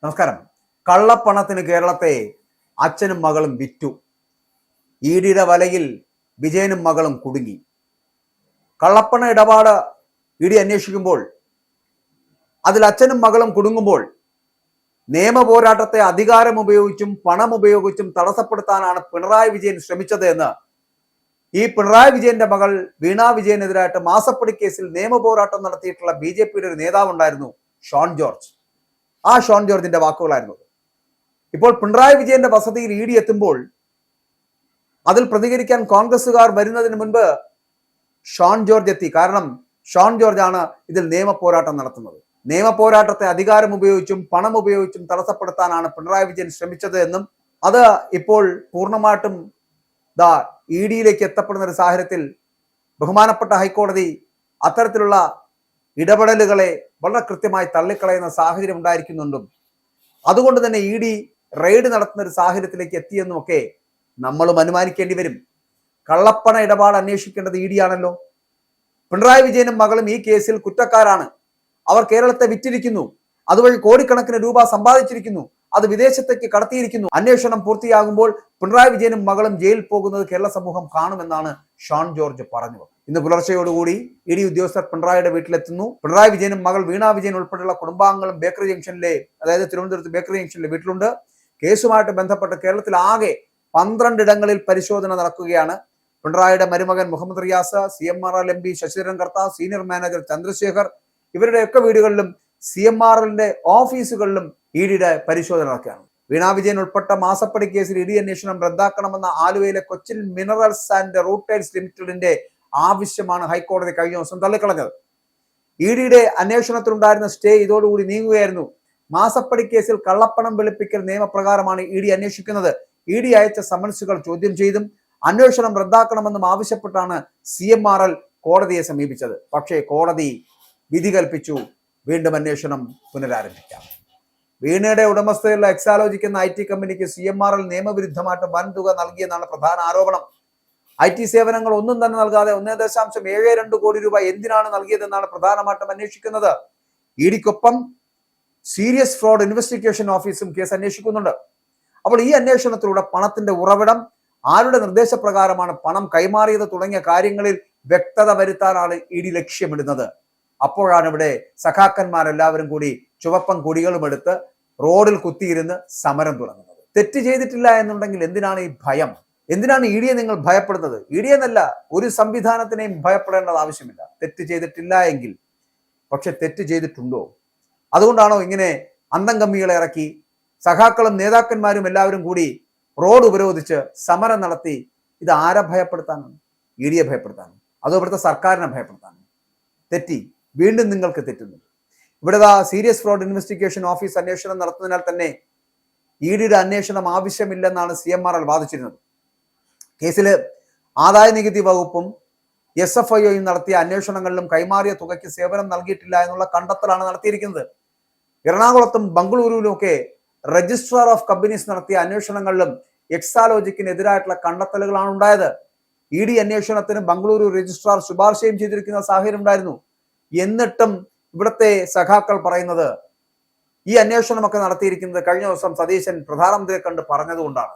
നമസ്കാരം. കള്ളപ്പണത്തിന് കേരളത്തെ അച്ഛനും മകളും വിറ്റു. ഇഡിയുടെ വലയിൽ വിജയനും മകളും കുടുങ്ങി. കള്ളപ്പണ ഇടപാട് ഇഡി അന്വേഷിക്കുമ്പോൾ അതിൽ അച്ഛനും മകളും കുടുങ്ങുമ്പോൾ നിയമ പോരാട്ടത്തെ അധികാരം ഉപയോഗിച്ചും പണം ഉപയോഗിച്ചും തടസ്സപ്പെടുത്താനാണ് പിണറായി വിജയൻ ശ്രമിച്ചത് എന്ന് ഈ പിണറായി വിജയന്റെ മകൾ വീണ വിജയനെതിരായിട്ട് മാസപ്പടി കേസിൽ നിയമ പോരാട്ടം നടത്തിയിട്ടുള്ള BJPയുടെ ഒരു നേതാവുണ്ടായിരുന്നു, ഷോൺ ജോർജ്. ആ ഷോൺ ജോർജിന്റെ വാക്കുകളായിരുന്നു. ഇപ്പോൾ പിണറായി വിജയന്റെ വസതിയിൽ ഇഡി എത്തുമ്പോൾ അതിൽ പ്രതികരിക്കാൻ കോൺഗ്രസുകാർ വരുന്നതിന് മുൻപ് ഷോൺ ജോർജ് എത്തി. കാരണം ഷോൺ ജോർജ് ആണ് ഇതിൽ നിയമ പോരാട്ടം നടത്തുന്നത്. നിയമ പോരാട്ടത്തെ അധികാരം ഉപയോഗിച്ചും പണം ഉപയോഗിച്ചും തടസ്സപ്പെടുത്താനാണ് പിണറായി വിജയൻ ശ്രമിച്ചത് എന്നും അത് ഇപ്പോൾ പൂർണ്ണമായിട്ടും ഇഡിയിലേക്ക് എത്തപ്പെടുന്ന ഒരു സാഹചര്യത്തിൽ ബഹുമാനപ്പെട്ട ഹൈക്കോടതി അത്തരത്തിലുള്ള ഇടപെടലുകളെ വളരെ കൃത്യമായി തള്ളിക്കളയുന്ന സാഹചര്യം ഉണ്ടായിരിക്കുന്നുണ്ടും അതുകൊണ്ട് തന്നെ ഇഡി റെയ്ഡ് നടത്തുന്ന ഒരു സാഹചര്യത്തിലേക്ക് എത്തിയെന്നുമൊക്കെ നമ്മളും അനുമാനിക്കേണ്ടി വരും. കള്ളപ്പണ ഇടപാട് അന്വേഷിക്കേണ്ടത് ഇഡി ആണല്ലോ. പിണറായി വിജയനും മകളും ഈ കേസിൽ കുറ്റക്കാരാണ്. അവർ കേരളത്തെ വിറ്റിരിക്കുന്നു, അതുവഴി കോടിക്കണക്കിന് രൂപ സമ്പാദിച്ചിരിക്കുന്നു, അത് വിദേശത്തേക്ക് കടത്തിയിരിക്കുന്നു. അന്വേഷണം പൂർത്തിയാകുമ്പോൾ പിണറായി വിജയനും മകളും ജയിലിൽ പോകുന്നത് കേരള സമൂഹം കാണുമെന്നാണ് ഷോൺ ജോർജ് പറഞ്ഞത്. ഇന്ന് പുലർച്ചെയോടുകൂടി ഇഡി ഉദ്യോഗസ്ഥർ പിണറായിയുടെ വീട്ടിലെത്തുന്നു. പിണറായി വിജയനും മകൾ വീണ വിജയൻ ഉൾപ്പെടെയുള്ള കുടുംബാംഗങ്ങളും ബേക്കറി ജംഗ്ഷനിലെ, അതായത് തിരുവനന്തപുരത്ത് ബേക്കറി ജംഗ്ഷനിലെ വീട്ടിലുണ്ട്. കേസുമായിട്ട് ബന്ധപ്പെട്ട് കേരളത്തിൽ ആകെ 12 ഇടങ്ങളിൽ പരിശോധന നടക്കുകയാണ്. പിണറായിയുടെ മരുമകൻ മുഹമ്മദ് റിയാസ്, CMRL MP ശശിധരൻ കർത്ത, സീനിയർ മാനേജർ ചന്ദ്രശേഖർ, ഇവരുടെയൊക്കെ വീടുകളിലും CMRLന്റെ ഓഫീസുകളിലും ഇഡിയുടെ പരിശോധന നടക്കുകയാണ്. വീണ വിജയൻ ഉൾപ്പെട്ട മാസപ്പടി കേസിൽ ഇഡി അന്വേഷണം റദ്ദാക്കണമെന്ന ആലുവയിലെ കൊച്ചിൻ മിനറൽസ് ആൻഡ് റൂട്ടേഴ്സ് ലിമിറ്റഡിന്റെ ആവശ്യമാണ് ഹൈക്കോടതി കഴിഞ്ഞ ദിവസം തള്ളിക്കളഞ്ഞത്. ഇഡിയുടെ അന്വേഷണത്തിലുണ്ടായിരുന്ന സ്റ്റേ ഇതോടുകൂടി നീങ്ങുകയായിരുന്നു. മാസപ്പടി കേസിൽ കള്ളപ്പണം വെളുപ്പിക്കൽ നിയമപ്രകാരമാണ് ഇഡി അന്വേഷിക്കുന്നത്. ഇഡി അയച്ച സമൻസുകൾ ചോദ്യം ചെയ്തും അന്വേഷണം റദ്ദാക്കണമെന്നും ആവശ്യപ്പെട്ടാണ് CMRL കോടതിയെ സമീപിച്ചത്. പക്ഷേ കോടതി വിധി കൽപ്പിച്ചു, വീണ്ടും അന്വേഷണം പുനരാരംഭിക്കാം. വീണയുടെ ഉടമസ്ഥതയിലുള്ള എക്സാലോജിക് എന്ന IT കമ്പനിക്ക് CMRL നിയമവിരുദ്ധമായിട്ട് വൻതുക നൽകിയെന്നാണ് പ്രധാന ആരോപണം. IT സേവനങ്ങൾ ഒന്നും തന്നെ നൽകാതെ 1.72 കോടി രൂപ എന്തിനാണ് നൽകിയതെന്നാണ് പ്രധാനമായിട്ടും അന്വേഷിക്കുന്നത്. ഇഡിക്കൊപ്പം സീരിയസ് ഫ്രോഡ് ഇൻവെസ്റ്റിഗേഷൻ ഓഫീസും കേസ് അന്വേഷിക്കുന്നുണ്ട്. അപ്പോൾ ഈ അന്വേഷണത്തിലൂടെ പണത്തിന്റെ ഉറവിടം, ആരുടെ നിർദ്ദേശപ്രകാരമാണ് പണം കൈമാറിയത് തുടങ്ങിയ കാര്യങ്ങളിൽ വ്യക്തത വരുത്താനാണ് ഇഡി ലക്ഷ്യമിടുന്നത്. അപ്പോഴാണ് ഇവിടെ സഖാക്കന്മാരെല്ലാവരും കൂടി ചുവപ്പൻ കൊടികളും എടുത്ത് റോഡിൽ കുത്തിയിരുന്ന് സമരം തുടങ്ങുന്നത്. തെറ്റ് ചെയ്തിട്ടില്ല എന്നുണ്ടെങ്കിൽ എന്തിനാണ് ഈ ഭയം? എന്തിനാണ് ഇഡിയെ നിങ്ങൾ ഭയപ്പെടുന്നത്? ഇഡിയെ എന്നല്ല, ഒരു സംവിധാനത്തിനെയും ഭയപ്പെടേണ്ടത് ആവശ്യമില്ല. തെറ്റ് ചെയ്തിട്ടില്ല എങ്കിൽ. പക്ഷെ തെറ്റ് ചെയ്തിട്ടുണ്ടോ? അതുകൊണ്ടാണോ ഇങ്ങനെ അന്തം കമ്മികളെ ഇറക്കി സഖാക്കളും നേതാക്കന്മാരും എല്ലാവരും കൂടി റോഡ് ഉപരോധിച്ച് സമരം നടത്തി? ഇത് ആരെ ഭയപ്പെടുത്താനാണ്? ഇഡിയെ ഭയപ്പെടുത്താനും അതോ ഇവിടുത്തെ സർക്കാരിനെ ഭയപ്പെടുത്താനും? തെറ്റി, വീണ്ടും നിങ്ങൾക്ക് തെറ്റുന്നു. ഇവിടെ സീരിയസ് ഫ്രോഡ് ഇൻവെസ്റ്റിഗേഷൻ ഓഫീസ് അന്വേഷണം നടത്തുന്നതിനാൽ തന്നെ ഇഡിയുടെ അന്വേഷണം ആവശ്യമില്ലെന്നാണ് CMRL വാദിച്ചിരുന്നത്. കേസിൽ ആദായ നികുതി വകുപ്പും SFIOയും നടത്തിയ അന്വേഷണങ്ങളിലും കൈമാറിയ തുകയ്ക്ക് സേവനം നൽകിയിട്ടില്ല എന്നുള്ള കണ്ടെത്തലാണ് നടത്തിയിരിക്കുന്നത്. എറണാകുളത്തും ബംഗളൂരുവിലുമൊക്കെ രജിസ്ട്രാർ ഓഫ് കമ്പനീസ് നടത്തിയ അന്വേഷണങ്ങളിലും എക്സാലോജിക്കിനെതിരായിട്ടുള്ള കണ്ടെത്തലുകളാണ് ഉണ്ടായത്. ഇഡി അന്വേഷണത്തിന് ബംഗളൂരു രജിസ്ട്രാർ ശുപാർശയും ചെയ്തിരിക്കുന്ന സാഹചര്യം ഉണ്ടായിരുന്നു. എന്നിട്ടും ഇവിടുത്തെ സഖാക്കൾ പറയുന്നത് ഈ അന്വേഷണമൊക്കെ നടത്തിയിരിക്കുന്നത് കഴിഞ്ഞ ദിവസം സതീശൻ പ്രധാനമന്ത്രിയെ കണ്ട് പറഞ്ഞതുകൊണ്ടാണ്.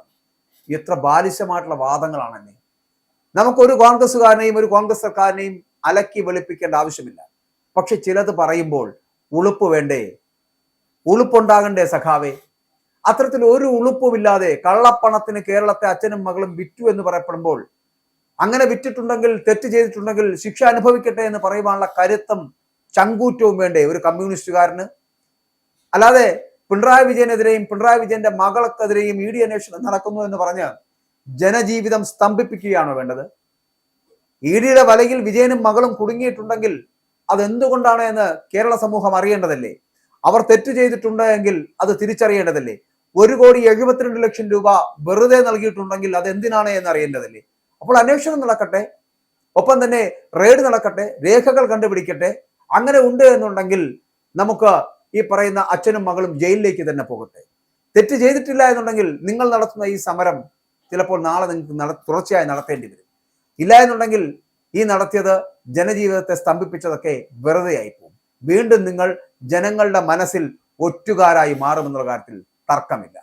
എത്ര ബാലിശമായിട്ടുള്ള വാദങ്ങളാണെന്നെ. നമുക്കൊരു കോൺഗ്രസ്സുകാരനെയും ഒരു കോൺഗ്രസ് സർക്കാരിനെയും അലക്കി വെളുപ്പിക്കേണ്ട ആവശ്യമില്ല. പക്ഷെ ചിലത് പറയുമ്പോൾ ഉളുപ്പ് വേണ്ടേ? ഉളുപ്പുണ്ടാകണ്ടേ സഖാവേ? അത്തരത്തിൽ ഒരു ഉളുപ്പുമില്ലാതെ കള്ളപ്പണത്തിന് കേരളത്തെ അച്ഛനും മകളും വിറ്റു എന്ന് പറയപ്പെടുമ്പോൾ, അങ്ങനെ വിറ്റിട്ടുണ്ടെങ്കിൽ, തെറ്റ് ചെയ്തിട്ടുണ്ടെങ്കിൽ ശിക്ഷ അനുഭവിക്കട്ടെ എന്ന് പറയുവാനുള്ള കരുത്തും ചങ്കൂറ്റവും വേണ്ടേ ഒരു കമ്മ്യൂണിസ്റ്റുകാരന്? അല്ലാതെ പിണറായി വിജയനെതിരെയും പിണറായി വിജയന്റെ മകൾക്കെതിരെയും ഇഡി അന്വേഷണം നടക്കുന്നു എന്ന് പറഞ്ഞ് ജനജീവിതം സ്തംഭിപ്പിക്കുകയാണോ വേണ്ടത്? ഇഡിയുടെ വലയിൽ വിജയനും മകളും കുടുങ്ങിയിട്ടുണ്ടെങ്കിൽ അതെന്തുകൊണ്ടാണ് എന്ന് കേരള സമൂഹം അറിയേണ്ടതല്ലേ? അവർ തെറ്റ് ചെയ്തിട്ടുണ്ട് എങ്കിൽ അത് തിരിച്ചറിയേണ്ടതല്ലേ? 1,72,00,000 രൂപ വെറുതെ നൽകിയിട്ടുണ്ടെങ്കിൽ അതെന്തിനാണ് എന്ന് അറിയേണ്ടതല്ലേ? അപ്പോൾ അന്വേഷണം നടക്കട്ടെ, ഒപ്പം തന്നെ റെയ്ഡ് നടക്കട്ടെ, രേഖകൾ കണ്ടുപിടിക്കട്ടെ. അങ്ങനെ ഉണ്ട് എന്നുണ്ടെങ്കിൽ നമുക്ക് ഈ പറയുന്ന അച്ഛനും മകളും ജയിലിലേക്ക് തന്നെ പോകട്ടെ. തെറ്റ് ചെയ്തിട്ടില്ല എന്നുണ്ടെങ്കിൽ നിങ്ങൾ നടത്തുന്ന ഈ സമരം ചിലപ്പോൾ നാളെ നിങ്ങൾക്ക് തുടർച്ചയായി നടത്തേണ്ടി വരും. ഇല്ല എന്നുണ്ടെങ്കിൽ ഈ നടത്തിയത് ജനജീവിതത്തെ സ്തംഭിപ്പിച്ചതൊക്കെ വെറുതെ ആയിപ്പോകും. വീണ്ടും നിങ്ങൾ ജനങ്ങളുടെ മനസ്സിൽ ഒറ്റുകാരായി മാറുമെന്നുള്ള കാര്യത്തിൽ തർക്കമില്ല.